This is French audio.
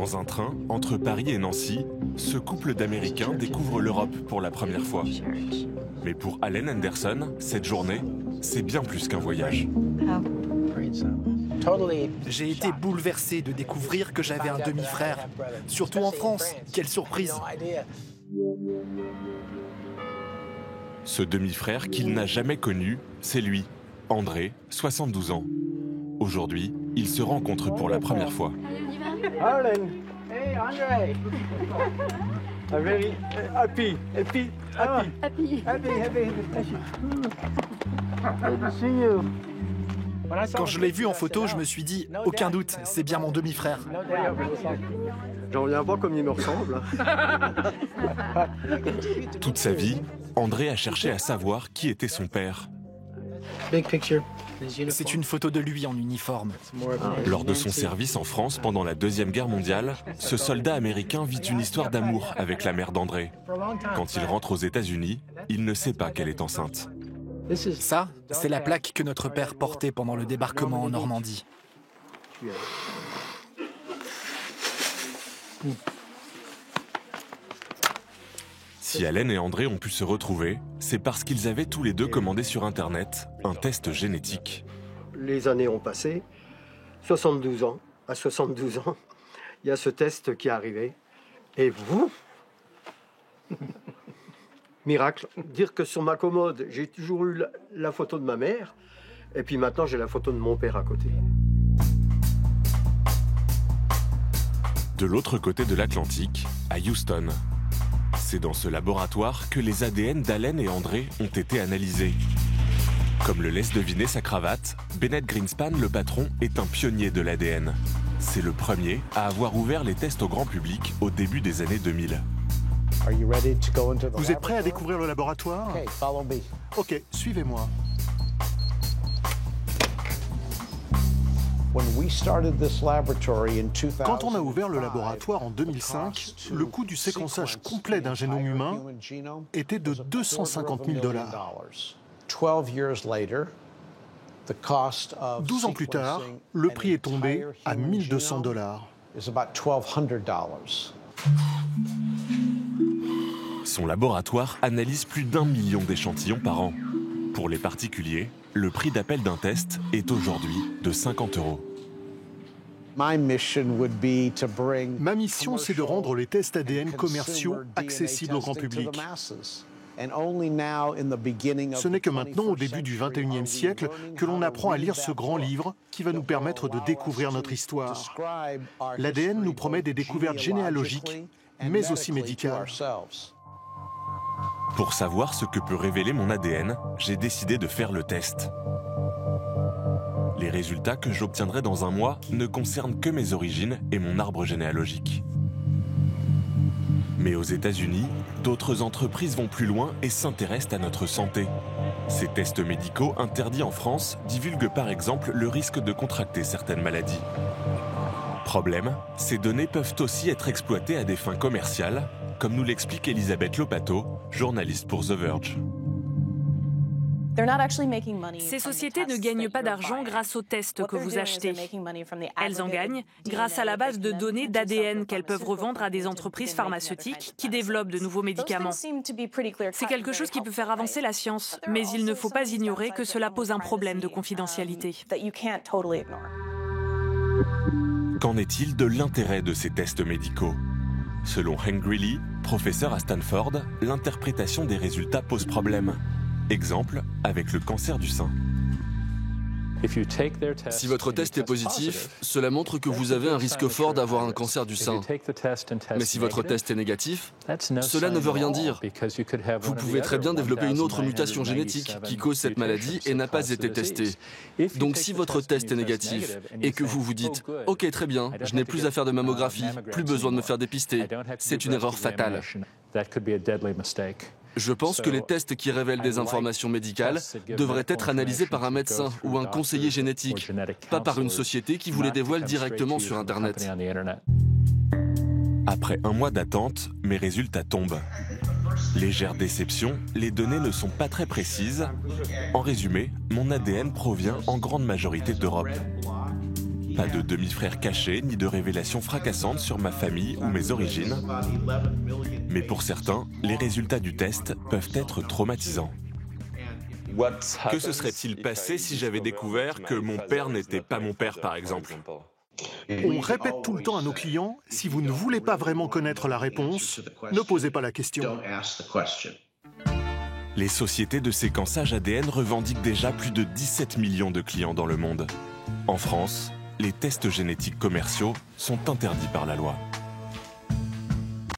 Dans un train, entre Paris et Nancy, ce couple d'Américains découvre l'Europe pour la première fois. Mais pour Allen Anderson, cette journée, c'est bien plus qu'un voyage. J'ai été bouleversé de découvrir que j'avais un demi-frère. Surtout en France. Quelle surprise! Ce demi-frère qu'il n'a jamais connu, c'est lui, André, 72 ans. Aujourd'hui, ils se rencontrent pour la première fois. Allen, hey André, I'm very happy. Good to see you. Quand je l'ai vu en photo, je me suis dit, aucun doute, c'est bien mon demi-frère. J'en reviens pas comme il me ressemble. Toute sa vie, André a cherché à savoir qui était son père. C'est une photo de lui en uniforme. Lors de son service en France pendant la Deuxième Guerre mondiale, ce soldat américain vit une histoire d'amour avec la mère d'André. Quand il rentre aux États-Unis, il ne sait pas qu'elle est enceinte. Ça, c'est la plaque que notre père portait pendant le débarquement en Normandie. Si Allen et André ont pu se retrouver, c'est parce qu'ils avaient tous les deux commandé sur Internet un test génétique. Les années ont passé, 72 ans. À 72 ans, il y a ce test qui est arrivé. Et vous, miracle, dire que sur ma commode, j'ai toujours eu la photo de ma mère, et puis maintenant j'ai la photo de mon père à côté. De l'autre côté de l'Atlantique, à Houston. C'est dans ce laboratoire que les ADN d'Allen et André ont été analysés. Comme le laisse deviner sa cravate, Bennett Greenspan, le patron, est un pionnier de l'ADN. C'est le premier à avoir ouvert les tests au grand public au début des années 2000. Vous êtes prêts à découvrir le laboratoire? Ok, suivez-moi. Quand on a ouvert le laboratoire en 2005, le coût du séquençage complet d'un génome humain était de 250 000 $. 12 ans plus tard, le prix est tombé à 1 200 $. Son laboratoire analyse plus d'1 million d'échantillons par an. Pour les particuliers, le prix d'appel d'un test est aujourd'hui de 50 €. Ma mission, c'est de rendre les tests ADN commerciaux accessibles au grand public. Ce n'est que maintenant, au début du XXIe siècle, que l'on apprend à lire ce grand livre qui va nous permettre de découvrir notre histoire. L'ADN nous promet des découvertes généalogiques, mais aussi médicales. Pour savoir ce que peut révéler mon ADN, j'ai décidé de faire le test. Les résultats que j'obtiendrai dans un mois ne concernent que mes origines et mon arbre généalogique. Mais aux États-Unis, d'autres entreprises vont plus loin et s'intéressent à notre santé. Ces tests médicaux interdits en France divulguent par exemple le risque de contracter certaines maladies. Problème, ces données peuvent aussi être exploitées à des fins commerciales, comme nous l'explique Elisabeth Lopato, journaliste pour The Verge. Ces sociétés ne gagnent pas d'argent grâce aux tests que vous achetez. Elles en gagnent grâce à la base de données d'ADN qu'elles peuvent revendre à des entreprises pharmaceutiques qui développent de nouveaux médicaments. C'est quelque chose qui peut faire avancer la science, mais il ne faut pas ignorer que cela pose un problème de confidentialité. Qu'en est-il de l'intérêt de ces tests médicaux? Selon Hank Greeley, professeur à Stanford, l'interprétation des résultats pose problème. Exemple avec le cancer du sein. Si votre test est positif, cela montre que vous avez un risque fort d'avoir un cancer du sein. Mais si votre test est négatif, cela ne veut rien dire. Vous pouvez très bien développer une autre mutation génétique qui cause cette maladie et n'a pas été testée. Donc si votre test est négatif et que vous vous dites « Ok, très bien, je n'ai plus à faire de mammographie, plus besoin de me faire dépister », c'est une erreur fatale. Je pense que les tests qui révèlent des informations médicales devraient être analysés par un médecin ou un conseiller génétique, pas par une société qui vous les dévoile directement sur Internet. Après un mois d'attente, mes résultats tombent. Légère déception, les données ne sont pas très précises. En résumé, mon ADN provient en grande majorité d'Europe. Pas de demi-frère caché, ni de révélations fracassantes sur ma famille ou mes origines. Mais pour certains, les résultats du test peuvent être traumatisants. Que se serait-il passé si j'avais découvert que mon père n'était pas mon père, par exemple ? On répète tout le temps à nos clients, si vous ne voulez pas vraiment connaître la réponse, ne posez pas la question. Les sociétés de séquençage ADN revendiquent déjà plus de 17 millions de clients dans le monde. En France, les tests génétiques commerciaux sont interdits par la loi.